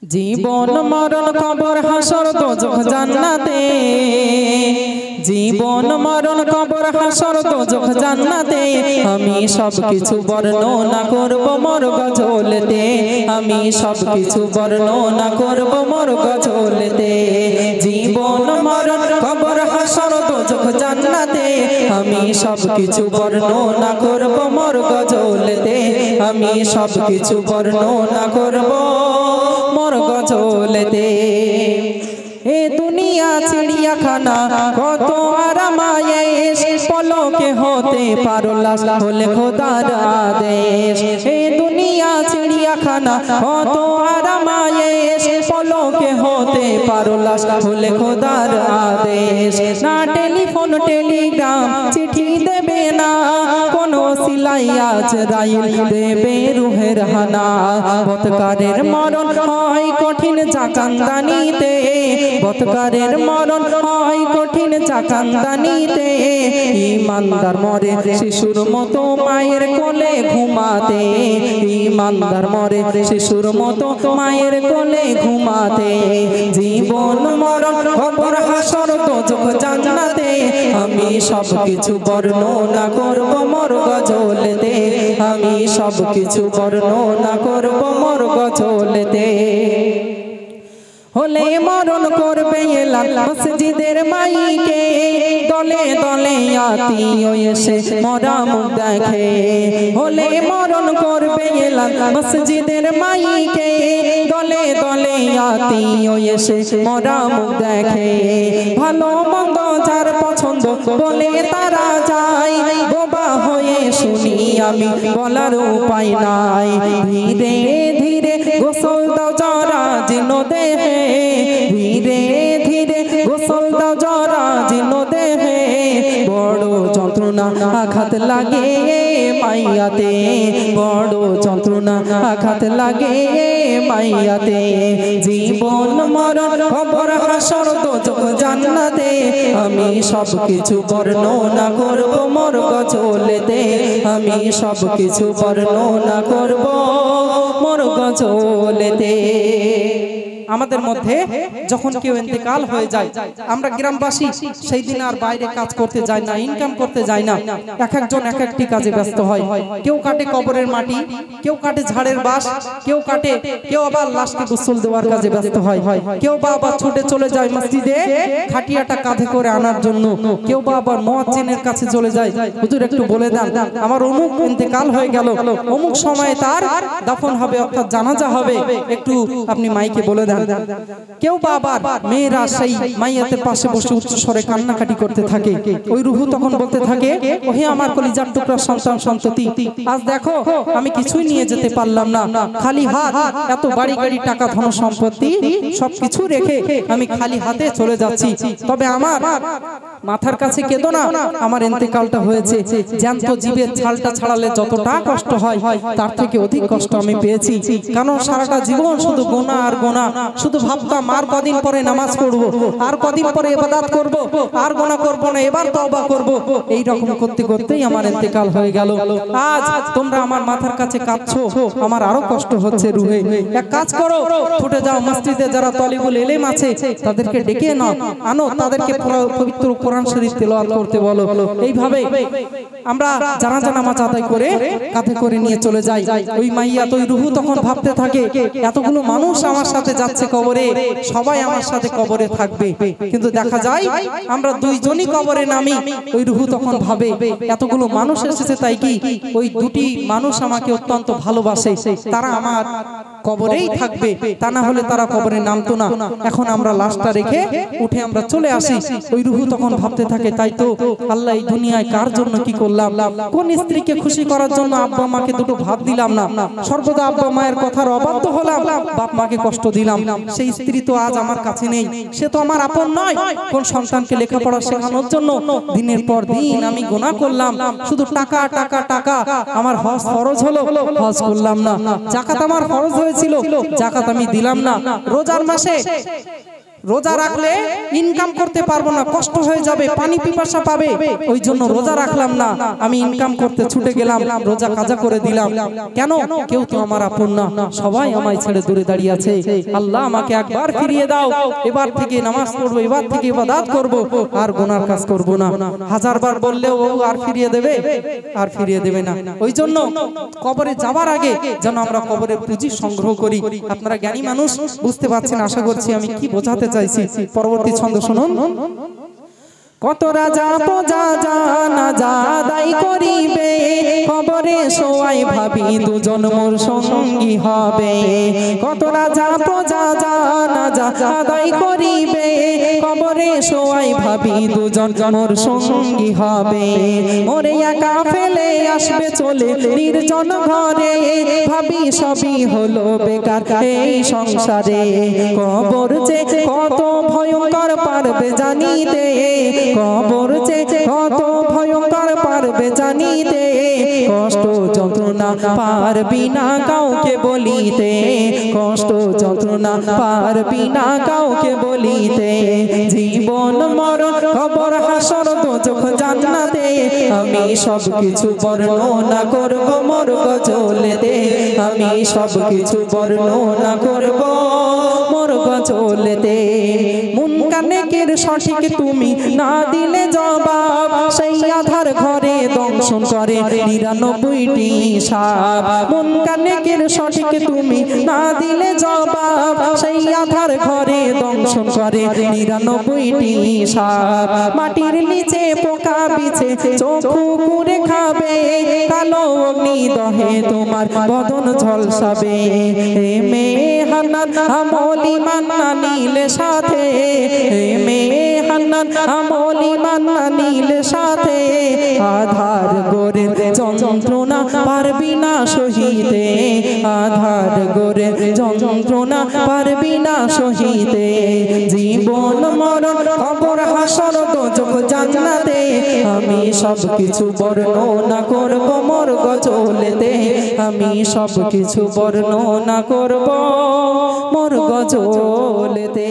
জীবন মরণ কবর হাসর দোজখ জান্নাতে, জীবন মরণ কবর হাসর দোজখ জান্নাতে। আমি সব কিছু বর্ণনা করব মোর গজলেতে, আমি সব কিছু বর্ণনা করব মোর গজলেতে। জীবন মরণ কবর হাসর দোজখ জান্নাতে, আমি সব কিছু বর্ণনা করব মোর গজলেতে, আমি সব কিছু বর্ণনা করব মোর গজলেতে। এ দুনিয়া চিড়িয়াখানা কত আরামায়েশ, পলকে হতে পারো লাশ হলে খোদার আদেশ। এ দুনিয়া চিড়িয়াখানা কত আরামায়েশ, পলকে হতে পারো লাশ হলে খোদার আদেশ। না টেলিফোন টেলিগ্রাম চিঠি দেবে না, কোনো সিলাই আজরাইল দেবে রুহের হানা। বৎকারের মরণ হয় কঠিন চাকান্দানিতে, বৎকারের মরণ হয় কঠিন চাকান্দানিতে। ইমানদার মরে শিশুর মতো মায়ের কোলে ঘুমাতে, ইমানদার মরে শিশুর মতো মায়ের কোলে ঘুমাতে। জীবন মরণ কবর হাসর দোজখ জান্নাতে, আমি সব কিছু বর্ণনা করব মোর গজলেতে, আমি সব কিছু বর্ণনা করব মোর গজলেতে। হলে মরণ করবে এলান মসজিদের মাইকে, দলে দলে আত্মীয় এসে মরা মুখ দেখে। হলে মরণ করবে এলান মসজিদের মাইকে, দলে দলে আত্মীয় এসে মরা মুখ দেখে। ভালো মন্দ যার পছন্দ বলে তারা যায়, বোবা হয়ে শুনি আমি বলার উপায় নাই। ধীরে ধীরে গোসল দাও যারা জীর্ণ দেহে, ধীরে ধীরে গোসল দাও যারা জীর্ণ দেহে। বড় যন্ত্রণা আঘাত লাগে মাইয়াতে, বড় যন্ত্রণা আঘাত লাগে মাইয়াতে। জীবন মরণ কবর হাসর দোজখ জান্নাতে, আমি সব কিছু বর্ণনা করব মোর গজলেতে, আমি সব কিছু বর্ণনা করব মোর গজলেতে। আমাদের মধ্যে যখন কেউ ইন্তেকাল হয়ে যায়, আমরা গ্রামবাসী সেই দিন আর বাইরে কাজ করতে যাই না, ইনকাম করতে যাই না। এক একজন এক একটি কাজে ব্যস্ত হয়। কেউ কাটে কবরের মাটি, কেউ কাটে ঝাড়ের বাঁশ, কেউ কাটে, কেউ আবার লাশকে গোসল দেওয়ার কাজে ব্যস্ত হয়। কেউ বা আবার ছুটে চলে যায় মসজিদে খাটিয়াটা কাঁধে করে আনার জন্য, কেউ বা আবার মুয়াজ্জিনের কাছে চলে যায়, হুজুর একটু বলে দেন আমার অমুক ইন্তেকাল হয়ে গেল, অমুক সময়ে তার দাফন হবে অর্থাৎ জানাজা হবে, একটু আপনি মাইকে বলে দেন। কেউ বা আবার মেয়েরা সেই মাইয়াতের পাশে বসে উচ্চ স্বরে কান্নাকাটি করতে থাকে। ওই রুহু তখন বলতে থাকে, ওহে আমার কলিজার টুকরা সন্তান সন্ততি, আজ দেখো আমি কিছুই নিয়ে যেতে পারলাম না, খালি হাত, এত বাড়ি গাড়ি টাকা ধন সম্পত্তি সবকিছু রেখে আমি খালি হাতে চলে যাচ্ছি। তবে আমার মাথার কাছে কেঁদো না, আমার ইন্তেকালটা হয়েছে। জ্যান্ত জীবের ছালটা ছাড়ালে যতটা কষ্ট হয় তার থেকে অধিক কষ্ট আমি পেয়েছি। কারণ সারাটা জীবন শুধু গোনা আর গোনা, শুধু ভাবতাম আর কদিন পরে নামাজ পড়বো, আর কদিন পরে ইবাদত করব, আর গোনা করব না, এবার তওবা করব। এই রকম করতে করতেই আমার ইন্তেকাল হয়ে গেল। আজ তোমরা আমার মাথার কাছে কাঁদছো, আমার আরো কষ্ট হচ্ছে রুহে। এক কাজ করো, ছুটে যাও মসজিদে যারা তালিবুল ইলম আছে তাদেরকে ডেকে নাও, আনো, তাদেরকে পবিত্র কোরআন শরীফ তেলাওয়াত করতে বলো। এইভাবে আমরা জানাজা নামাজ আদায় করে কাঁধে করে নিয়ে চলে যাই। ওই মাইয়া ওই রুহু তখন ভাবতে থাকে, এতগুলো মানুষ আমার সাথে যাচ্ছে কবরে, সবাই আমার সাথে কবরে থাকবে, কিন্তু দেখা যায় আমরা দুইজনই কবরে নামি। ওই রুহু তখন ভাবে, এতগুলো মানুষ এসেছে তাই কি ওই দুটি মানুষ আমাকে অত্যন্ত ভালোবাসে, তারা আমার কবরেই থাকবে, তা না হলে তারা কবরে নামতো না। এখন আমরা লাশটা রেখে উঠে আমরা চলে আসি। ওই রুহু তখন ভাবতে থাকে, তাই তো আল্লাহ এই দুনিয়ায় কার জন্য কি করলাম, কোন স্ত্রীকে খুশি করার জন্য আব্বা মাকে দুটো ভাত দিলাম না, সর্বদা আব্বা মায়ের কথার অবাধ্য হলাম, বাপ মাকে কষ্ট দিলাম। সেই স্ত্রী তো আজ আমার কাছে নেই, সে তো আমার আপন নয়। কোন সন্তানকে লেখাপড়া শেখানোর জন্য দিনের পর দিন আমি গুনাহ করলাম, শুধু টাকা টাকা টাকা। আমার হজ ফরজ হলো, হজ করলাম না। জাকাত আমার ফরজ হয়েছিল, জাকাত আমি দিলাম না। রোজার মাসে রোজা রাখলে ইনকাম করতে পারবো না, কষ্ট হয়ে যাবে, পানি পিপাসা পাবে, ওই জন্য রোজা রাখলাম না, আমি ইনকাম করতে ছুটে গেলাম, রোজা কাজা করে দিলাম। কেন? কেউ তো আমার আপন না, সবাই আমায় ছেড়ে দূরে দাঁড়িয়ে আছে। আল্লাহ আমাকে একবার ফিরিয়ে দাও, এবার থেকে নামাজ পড়বো, এবার থেকে ইবাদত করব, আর গুনার কাজ করব না। হাজারবার বললেও ও আর ফিরিয়ে দেবে? আর ফিরিয়ে দেবে না। ওই জন্য কবরে যাবার আগে যেন আমরা কবরের পুঁজি সংগ্রহ করি। আপনারা জ্ঞানী মানুষ, বুঝতে পারছেন আশা করছি আমি কি বোঝাতে চাইছি। পরবর্তী ছন্দ শুনুন। কত রাজা প্রজা জানা যাদাই করিবে, কবরে শোয়াই ভাবি দুজন মোর সঙ্গী হবে। কত রাজা প্রজা জানা যাদাই করিবে, কবরে শোয়াই ভাবি দুজন মোর সঙ্গী হবে। মোরে একা ফেলে আসবে চলে নির্জন ঘরে, ভাবি সবই হলো বেকার এই সংসারে। কবর যে কত ভয়ঙ্কর পারবে জানিতে, কবর যে কত ভয়ঙ্কর পারবে জানিতে, কষ্ট যন্ত্রণা পারবি না কাউকে বলিতে, কষ্ট যন্ত্রণা পারবি না কাউকে বলিতে। জীবন মরণ কবর হাসর দোজখ জান্নাতে, আমি সব কিছু বর্ণনা করব মোর গজলেতে, আমি সব কিছু বর্ণনা করব মোর গজলেতে। মুনকানেকের সঠিক তুমি না দিলে জবাব, সেই আধার ঘরে দংশন করে ৯৯টি সাপ। মুনকানেকের সঠিক তুমি না দিলে জবাব, সেই আধার ঘরে দংশন করে ৯৯টি সাপ। মাটির নিচে পোকা বিছে চক্ষু কুড়ে খাবে, কালো অগ্নি দহে তোমার বদন ঝলসাবে। হে মেয়ে হান্নান আমলি মান্না নীলে সাথে, হে মেয়ে হান্নান আমলি মান্না নীলে সাথে। আধার গোরের যন্ত্রণা পারবি না সহিতে, আধার গোরের যন্ত্রণা পারবি না সহিতে। জীবন মরণ কবর হাসর দোজখ জান্নাতে, আমি সব কিছু বর্ণনা করব মোর গজলেতে, আমি সব কিছু বর্ণনা করব মোর গজলেতে।